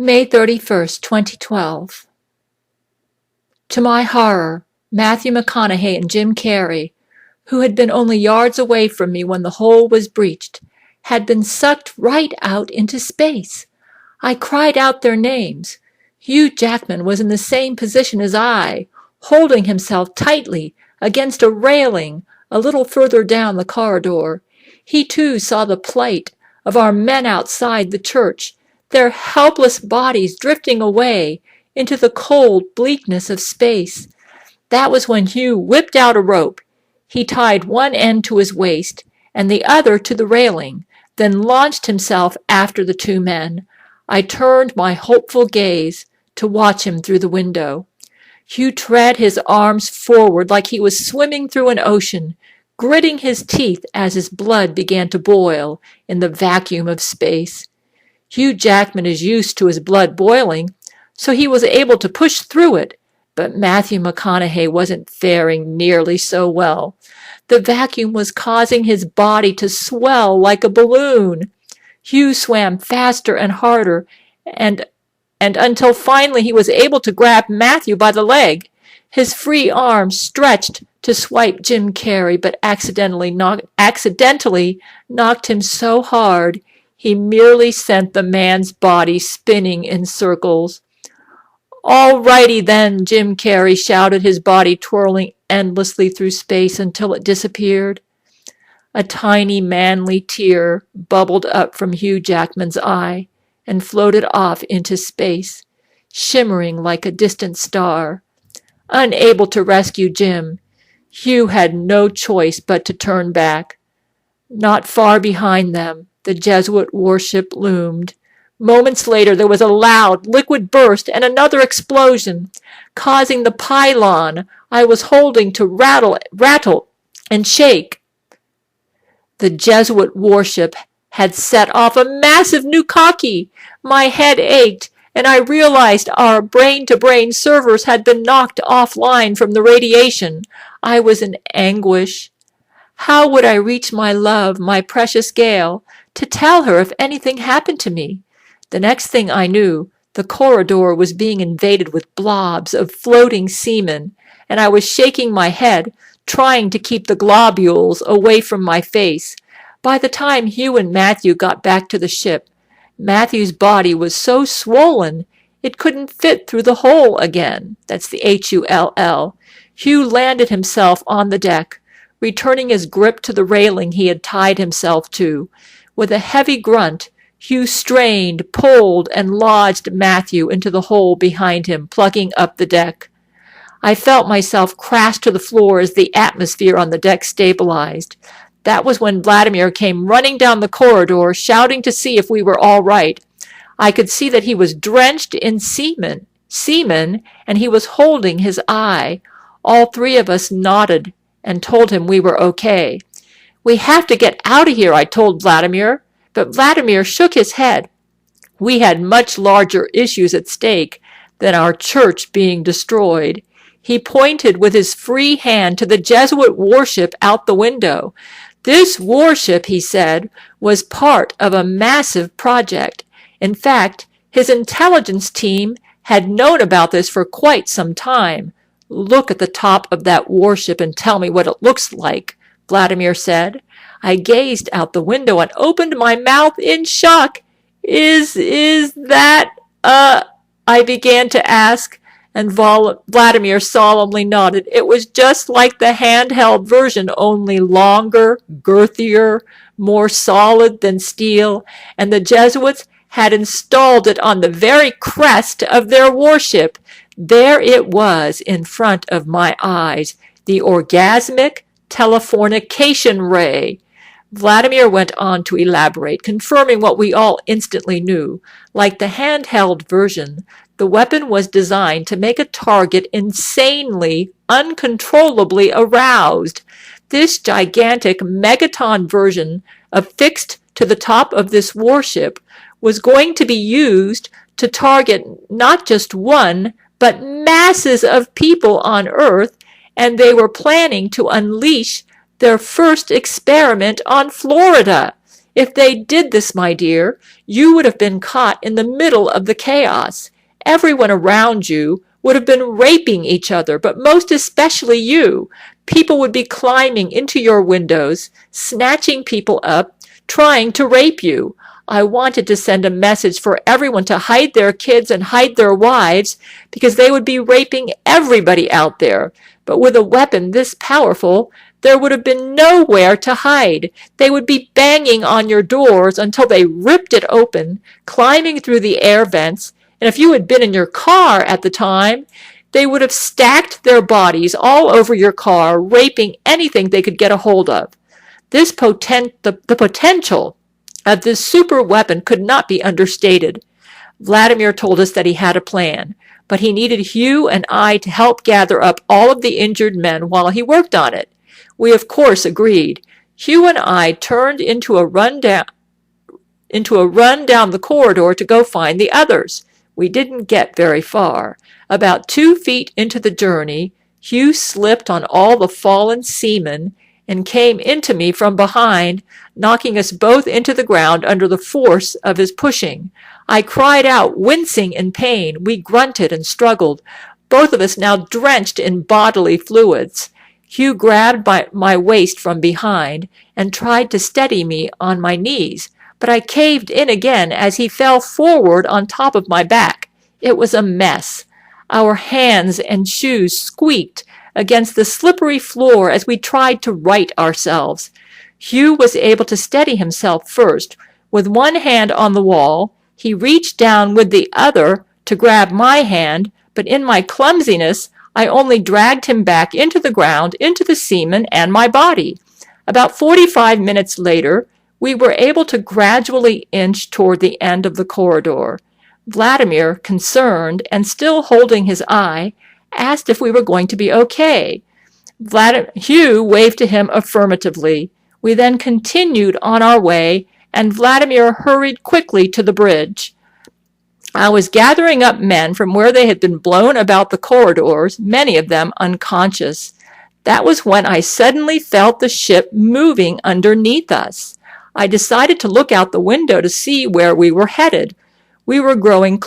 May 31st, 2012. To my horror, Matthew McConaughey and Jim Carrey, who had been only yards away from me when the hole was breached, had been sucked right out into space. I cried out their names. Hugh Jackman was in the same position as I, holding himself tightly against a railing a little further down the corridor. He too saw the plight of our men outside the church, their helpless bodies drifting away into the cold bleakness of space. That was when Hugh whipped out a rope. He tied one end to his waist and the other to the railing, then launched himself after the two men. I turned my hopeful gaze to watch him through the window. Hugh tread his arms forward like he was swimming through an ocean, gritting his teeth as his blood began to boil in the vacuum of space. Hugh Jackman is used to his blood boiling, so he was able to push through it, but Matthew McConaughey wasn't faring nearly so well. The vacuum was causing his body to swell like a balloon. Hugh swam faster and harder, and until finally he was able to grab Matthew by the leg. His free arm stretched to swipe Jim Carrey, but accidentally knocked him so hard he merely sent the man's body spinning in circles. "All righty then," Jim Carrey shouted, his body twirling endlessly through space until it disappeared. A tiny manly tear bubbled up from Hugh Jackman's eye and floated off into space, shimmering like a distant star. Unable to rescue Jim, Hugh had no choice but to turn back. Not far behind them, the Jesuit warship loomed. Moments later, there was a loud, liquid burst and another explosion, causing the pylon I was holding to rattle and shake. The Jesuit warship had set off a massive nukkake. My head ached, and I realized our brain-to-brain servers had been knocked offline from the radiation. I was in anguish. How would I reach my love, my precious Gail, to tell her if anything happened to me? The next thing I knew, the corridor was being invaded with blobs of floating semen, and I was shaking my head, trying to keep the globules away from my face. By the time Hugh and Matthew got back to the ship, Matthew's body was so swollen it couldn't fit through the hole again. That's the Hull. Hugh landed himself on the deck, returning his grip to the railing he had tied himself to. With a heavy grunt, Hugh strained, pulled, and lodged Matthew into the hole behind him, plugging up the deck. I felt myself crash to the floor as the atmosphere on the deck stabilized. That was when Vladimir came running down the corridor, shouting to see if we were all right. I could see that he was drenched in semen, and he was holding his eye. All three of us nodded and told him we were okay. "We have to get out of here," I told Vladimir, but Vladimir shook his head. We had much larger issues at stake than our church being destroyed. He pointed with his free hand to the Jesuit warship out the window. This warship, he said, was part of a massive project. In fact, his intelligence team had known about this for quite some time. "Look at the top of that warship and tell me what it looks like," Vladimir said. I gazed out the window and opened my mouth in shock. Is that, I began to ask, and Vladimir solemnly nodded. It was just like the handheld version, only longer, girthier, more solid than steel, and the Jesuits had installed it on the very crest of their warship. There it was in front of my eyes, the orgasmic telefornication ray. Vladimir went on to elaborate, confirming what we all instantly knew. Like the handheld version, the weapon was designed to make a target insanely, uncontrollably aroused. This gigantic megaton version, affixed to the top of this warship, was going to be used to target not just one, but masses of people on Earth, and they were planning to unleash their first experiment on Florida. If they did this, my dear, you would have been caught in the middle of the chaos. Everyone around you would have been raping each other, but most especially you. People would be climbing into your windows, snatching people up, trying to rape you. I wanted to send a message for everyone to hide their kids and hide their wives because they would be raping everybody out there. But with a weapon this powerful, there would have been nowhere to hide. They would be banging on your doors until they ripped it open, climbing through the air vents, and if you had been in your car at the time, they would have stacked their bodies all over your car, raping anything they could get a hold of. The potential of this super weapon could not be understated. Vladimir told us that he had a plan, but he needed Hugh and I to help gather up all of the injured men while he worked on it. We of course agreed. Hugh and I turned into a run down the corridor to go find the others. We didn't get very far. About 2 feet into the journey, Hugh slipped on all the fallen seamen and came into me from behind, knocking us both into the ground under the force of his pushing. I cried out, wincing in pain. We grunted and struggled, both of us now drenched in bodily fluids. Hugh grabbed my waist from behind and tried to steady me on my knees, but I caved in again as he fell forward on top of my back. It was a mess. Our hands and shoes squeaked against the slippery floor as we tried to right ourselves. Hugh was able to steady himself first. With one hand on the wall, he reached down with the other to grab my hand, but in my clumsiness, I only dragged him back into the ground, into the seamen, and my body. About 45 minutes later, we were able to gradually inch toward the end of the corridor. Vladimir, concerned and still holding his eye, asked if we were going to be okay. Hugh waved to him affirmatively. We then continued on our way, and Vladimir hurried quickly to the bridge. I was gathering up men from where they had been blown about the corridors, many of them unconscious. That was when I suddenly felt the ship moving underneath us. I decided to look out the window to see where we were headed. We were growing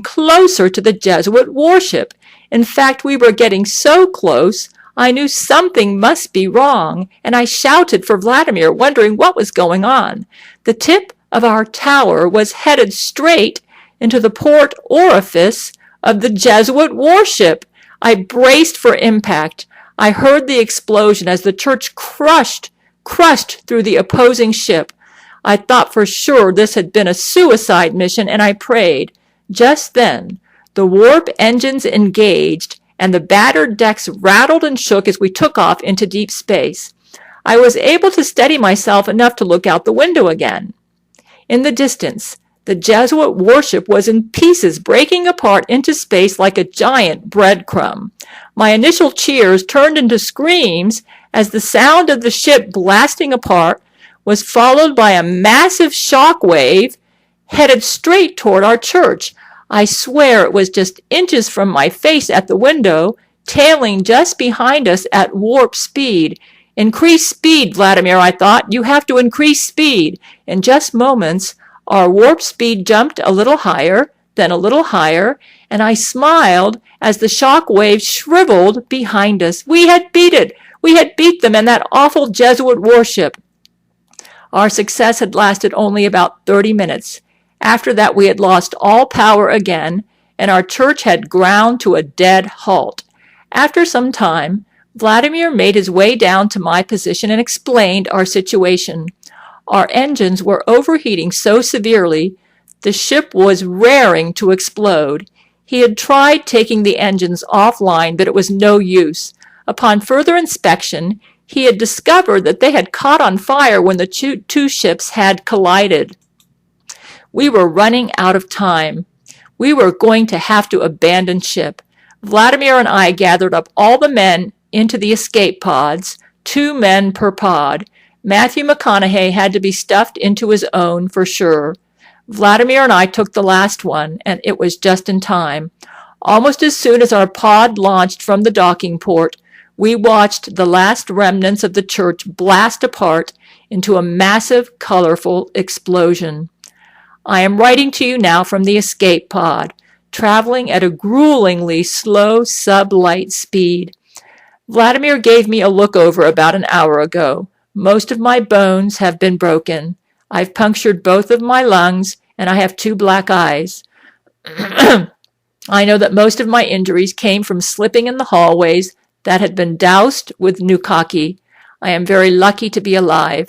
closer to the Jesuit warship. In fact, we were getting so close, I knew something must be wrong, and I shouted for Vladimir, wondering what was going on. The tip of our tower was headed straight into the port orifice of the Jesuit warship. I braced for impact. I heard the explosion as the church crushed through the opposing ship. I thought for sure this had been a suicide mission, and I prayed. Just then, the warp engines engaged, and the battered decks rattled and shook as we took off into deep space. I was able to steady myself enough to look out the window again. In the distance, the Jesuit warship was in pieces, breaking apart into space like a giant breadcrumb. My initial cheers turned into screams as the sound of the ship blasting apart was followed by a massive shock wave headed straight toward our church. I swear it was just inches from my face at the window, tailing just behind us at warp speed. Increase speed, Vladimir, I thought. You have to increase speed. In just moments, our warp speed jumped a little higher, then a little higher, and I smiled as the shock wave shriveled behind us. We had beat it. We had beat them and that awful Jesuit warship. Our success had lasted only about 30 minutes. After that, we had lost all power again, and our church had ground to a dead halt. After some time, Vladimir made his way down to my position and explained our situation. Our engines were overheating so severely, the ship was raring to explode. He had tried taking the engines offline, but it was no use. Upon further inspection, he had discovered that they had caught on fire when the two ships had collided. We were running out of time. We were going to have to abandon ship. Vladimir and I gathered up all the men into the escape pods, 2 men per pod. Matthew McConaughey had to be stuffed into his own for sure. Vladimir and I took the last one, and it was just in time. Almost as soon as our pod launched from the docking port, we watched the last remnants of the church blast apart into a massive, colorful explosion. I am writing to you now from the escape pod, traveling at a gruelingly slow sub-light speed. Vladimir gave me a look over about an hour ago. Most of my bones have been broken. I've punctured both of my lungs, and I have 2 black eyes. I know that most of my injuries came from slipping in the hallways that had been doused with Nukaki. I am very lucky to be alive.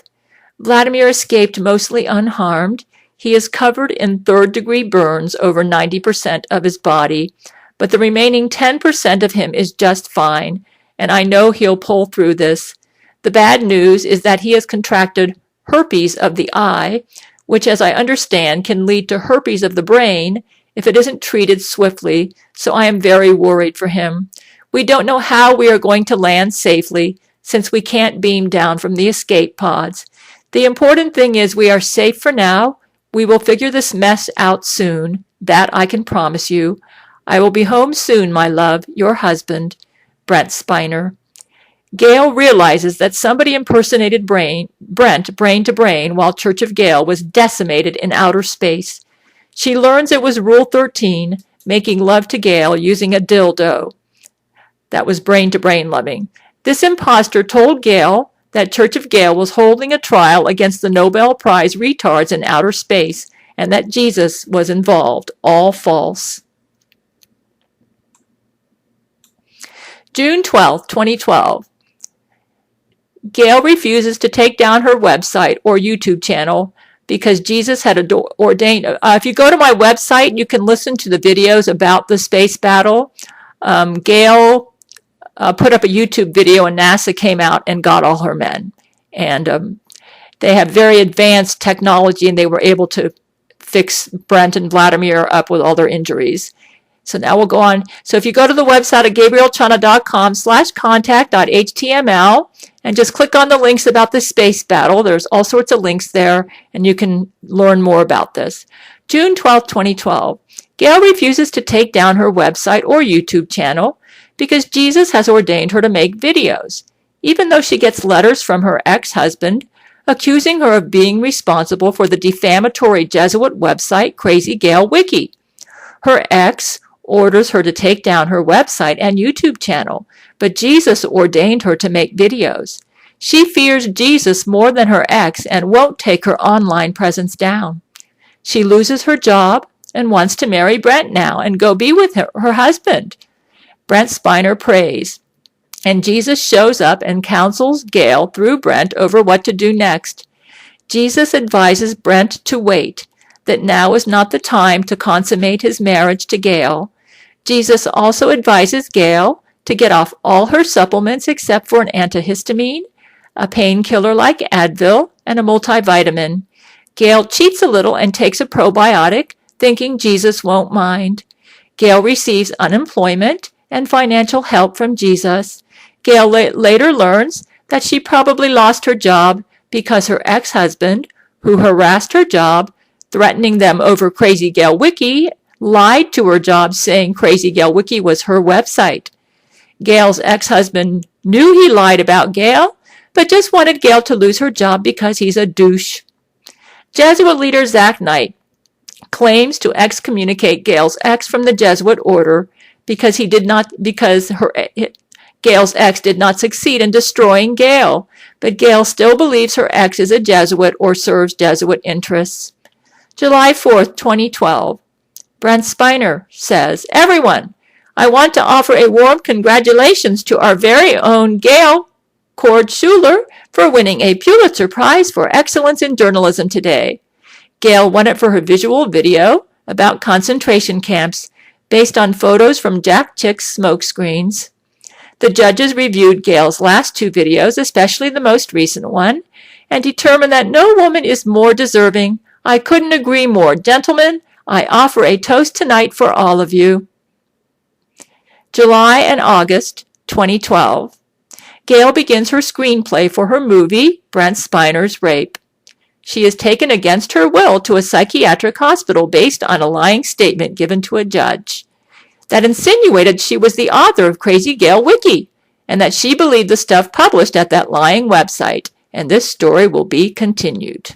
Vladimir escaped mostly unharmed. He is covered in third-degree burns over 90% of his body, but the remaining 10% of him is just fine, and I know he'll pull through this. The bad news is that he has contracted herpes of the eye, which, as I understand, can lead to herpes of the brain if it isn't treated swiftly, so I am very worried for him. We don't know how we are going to land safely, since we can't beam down from the escape pods. The important thing is we are safe for now. We will figure this mess out soon. That I can promise you. I will be home soon, my love. Your husband, Brent Spiner. Gail realizes that somebody impersonated Brent brain to brain while Church of Gail was decimated in outer space. She learns it was Rule 13, making love to Gail using a dildo. That was brain to brain loving. This imposter told Gail that Church of Gail was holding a trial against the Nobel Prize retards in outer space and that Jesus was involved. All false. June 12, 2012. Gail refuses to take down her website or YouTube channel because Jesus had ordained. If you go to my website, you can listen to the videos about the space battle. Gail put up a YouTube video, and NASA came out and got all her men. And they have very advanced technology, and they were able to fix Brent and Vladimir up with all their injuries. So now we'll go on. So if you go to the website at gabrielchana.com/contact.html and just click on the links about the space battle, there's all sorts of links there, and you can learn more about this. June 12, 2012. Gail refuses to take down her website or YouTube channel because Jesus has ordained her to make videos, even though she gets letters from her ex-husband accusing her of being responsible for the defamatory Jesuit website Crazy Gail Wiki. Her ex orders her to take down her website and YouTube channel, but Jesus ordained her to make videos. She fears Jesus more than her ex and won't take her online presence down. She loses her job and wants to marry Brent now and go be with her husband. Brent Spiner prays, and Jesus shows up and counsels Gail through Brent over what to do next. Jesus advises Brent to wait, that now is not the time to consummate his marriage to Gail. Jesus also advises Gail to get off all her supplements except for an antihistamine, a painkiller like Advil, and a multivitamin. Gail cheats a little and takes a probiotic, thinking Jesus won't mind. Gail receives unemployment and financial help from Jesus. Gail later learns that she probably lost her job because her ex-husband, who harassed her job, threatening them over Crazy Gail Wiki, lied to her job saying Crazy Gail Wiki was her website. Gail's ex-husband knew he lied about Gail, but just wanted Gail to lose her job because he's a douche. Jesuit leader Zach Knight claims to excommunicate Gail's ex from the Jesuit order because Gail's ex did not succeed in destroying Gail, but Gail still believes her ex is a Jesuit or serves Jesuit interests. July 4th, 2012. Brent Spiner says, "Everyone, I want to offer a warm congratulations to our very own Gail Chord Schuler for winning a Pulitzer Prize for Excellence in Journalism today. Gail won it for her visual video about concentration camps based on photos from Jack Chick's smoke screens. The judges reviewed Gail's last 2 videos, especially the most recent one, and determined that no woman is more deserving. I couldn't agree more. Gentlemen, I offer a toast tonight for all of you." July and August 2012. Gail begins her screenplay for her movie, Brent Spiner's Rape. She is taken against her will to a psychiatric hospital based on a lying statement given to a judge that insinuated she was the author of Crazy Gail Wiki and that she believed the stuff published at that lying website and this story will be continued.